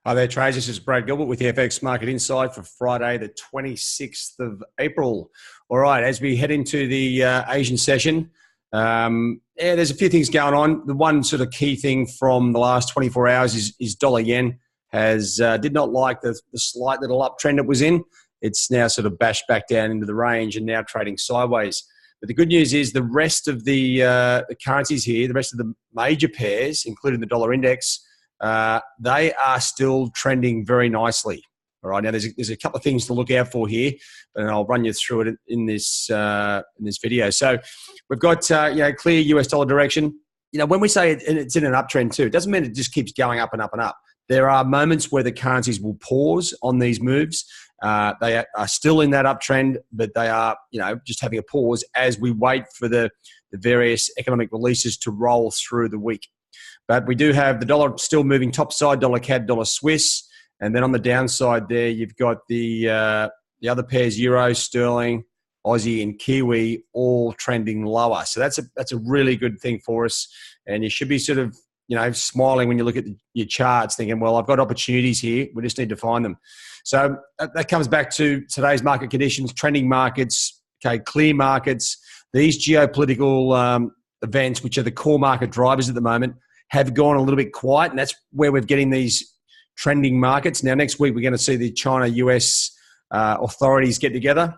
Hi there, traders. This is Brad Gilbert with the FX Market Insight for Friday, the 26th of April. All right, as we head into the Asian session, there's a few things going on. The one sort of key thing from the last 24 hours is dollar yen did not like the slight little uptrend it was in. It's now sort of bashed back down into the range and now trading sideways. But the good news is the rest of the currencies here, the rest of the major pairs, including the dollar index, they are still trending very nicely. All right, now there's a couple of things to look out for here, and I'll run you through it in this video. So we've got clear US dollar direction. When we say it's in an uptrend too, it doesn't mean it just keeps going up and up and up. There are moments where the currencies will pause on these moves. They are still in that uptrend, but they are just having a pause as we wait for the various economic releases to roll through the week. But we do have the dollar still moving topside, dollar CAD, dollar Swiss. And then on the downside there, you've got the other pairs, euro, sterling, Aussie and Kiwi, all trending lower. So that's a really good thing for us. And you should be sort of, smiling when you look at your charts thinking, well, I've got opportunities here. We just need to find them. So that comes back to today's market conditions, trending markets, clear markets. These geopolitical events, which are the core market drivers at the moment, have gone a little bit quiet, and that's where we're getting these trending markets. Now, next week, we're going to see the China-US authorities get together.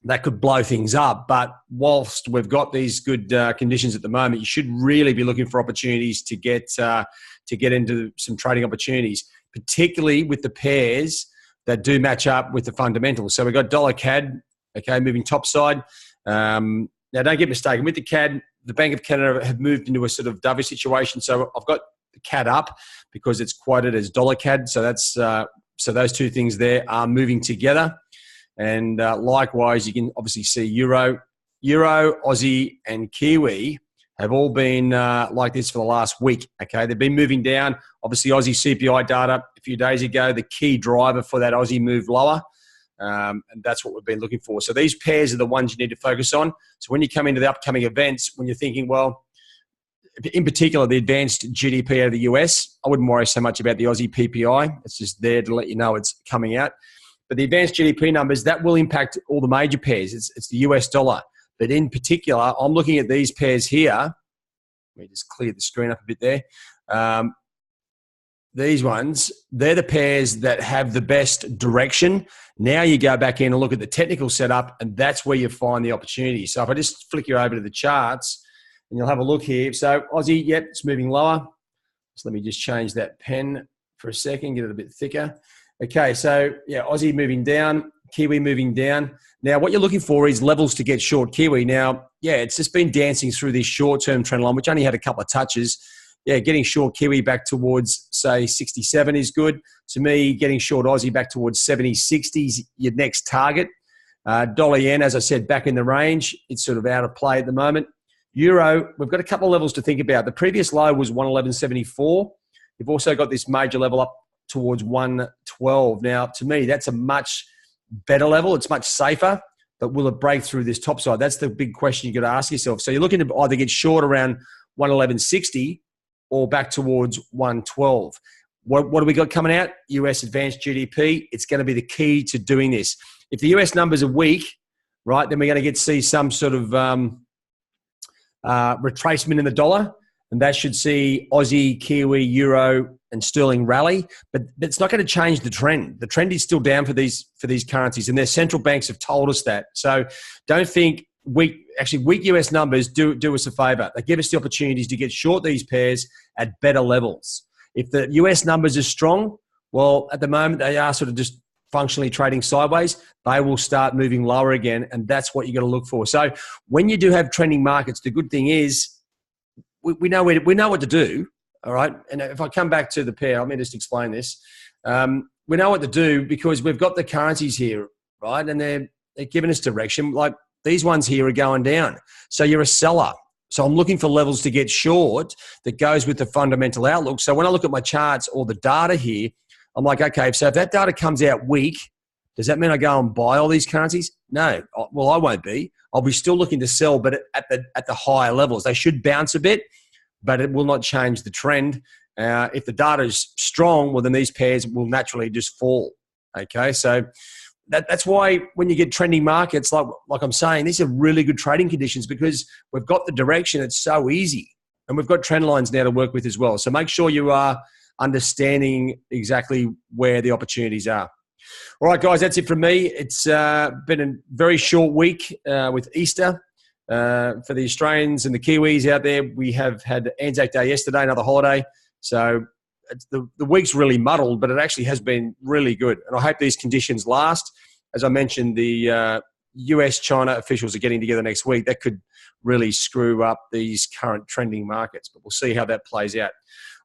That could blow things up, but whilst we've got these good conditions at the moment, you should really be looking for opportunities to get into some trading opportunities, particularly with the pairs that do match up with the fundamentals. So we've got dollar CAD, moving topside. Now, don't get mistaken, with the CAD, the Bank of Canada have moved into a sort of dovey situation. So I've got the CAD up because it's quoted as dollar CAD. So that's so those two things there are moving together. And likewise, you can obviously see Euro, Aussie, and Kiwi have all been like this for the last week. They've been moving down. Obviously, Aussie CPI data a few days ago, the key driver for that Aussie move lower. And that's what we've been looking for. So these pairs are the ones you need to focus on. So when you come into the upcoming events, when you're thinking, well, in particular, the advanced GDP out of the US, I wouldn't worry so much about the Aussie PPI. It's just there to let you know it's coming out. But the advanced GDP numbers, that will impact all the major pairs. It's the US dollar. But in particular, I'm looking at these pairs here. Let me just clear the screen up a bit there. These ones, they're the pairs that have the best direction. Now you go back in and look at the technical setup, and that's where you find the opportunity. So if I just flick you over to the charts, and you'll have a look here. So Aussie, yep, it's moving lower. So let me just change that pen for a second, get it a bit thicker. Okay, so yeah, Aussie moving down, Kiwi moving down. Now what you're looking for is levels to get short Kiwi. Now, yeah, it's just been dancing through this short-term trend line, which only had a couple of touches. Yeah, getting short Kiwi back towards, say, 67 is good. To me, getting short Aussie back towards 70, 60 is your next target. Dollar yen, as I said, back in the range. It's sort of out of play at the moment. Euro, we've got a couple of levels to think about. The previous low was 111.74. You've also got this major level up towards 112. Now, to me, that's a much better level. It's much safer, but will it break through this top side? That's the big question you got to ask yourself. So you're looking to either get short around 111.60 or back towards 112. What do we got coming out? US advanced GDP. It's going to be the key to doing this. If the US numbers are weak, right, then we're going to see some sort of retracement in the dollar, and that should see Aussie, Kiwi, Euro, and Sterling rally. But it's not going to change the trend. The trend is still down for these currencies, and their central banks have told us that. So don't think weak US numbers do us a favour. They give us the opportunities to get short these pairs at better levels. If the US numbers are strong, well, at the moment they are sort of just functionally trading sideways. They will start moving lower again, and that's what you got to look for. So when you do have trending markets, the good thing is we know what to do. All right, and if I come back to the pair, let me just explain this. We know what to do because we've got the currencies here, right, and they're giving us direction. Like these ones here are going down, so you're a seller. So I'm looking for levels to get short that goes with the fundamental outlook. So when I look at my charts or the data here, I'm like, okay, so if that data comes out weak, does that mean I go and buy all these currencies? No. Well, I won't be. I'll be still looking to sell, but at the higher levels. They should bounce a bit, but it will not change the trend. If the data is strong, well, then these pairs will naturally just fall. Okay, so that's why when you get trending markets, like I'm saying, these are really good trading conditions because we've got the direction. It's so easy. And we've got trend lines now to work with as well. So make sure you are understanding exactly where the opportunities are. All right, guys, that's it from me. It's been a very short week with Easter. For the Australians and the Kiwis out there, we have had Anzac Day yesterday, another holiday. So the week's really muddled, but it actually has been really good. And I hope these conditions last. As I mentioned, the US-China officials are getting together next week. That could really screw up these current trending markets, but we'll see how that plays out.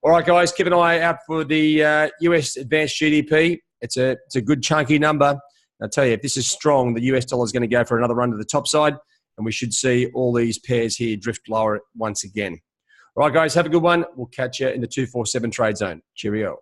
All right, guys, keep an eye out for the US advanced GDP. It's a good chunky number. I'll tell you, if this is strong, the US dollar is going to go for another run to the top side, and we should see all these pairs here drift lower once again. All right, guys, have a good one. We'll catch you in the 247 trade zone. Cheerio.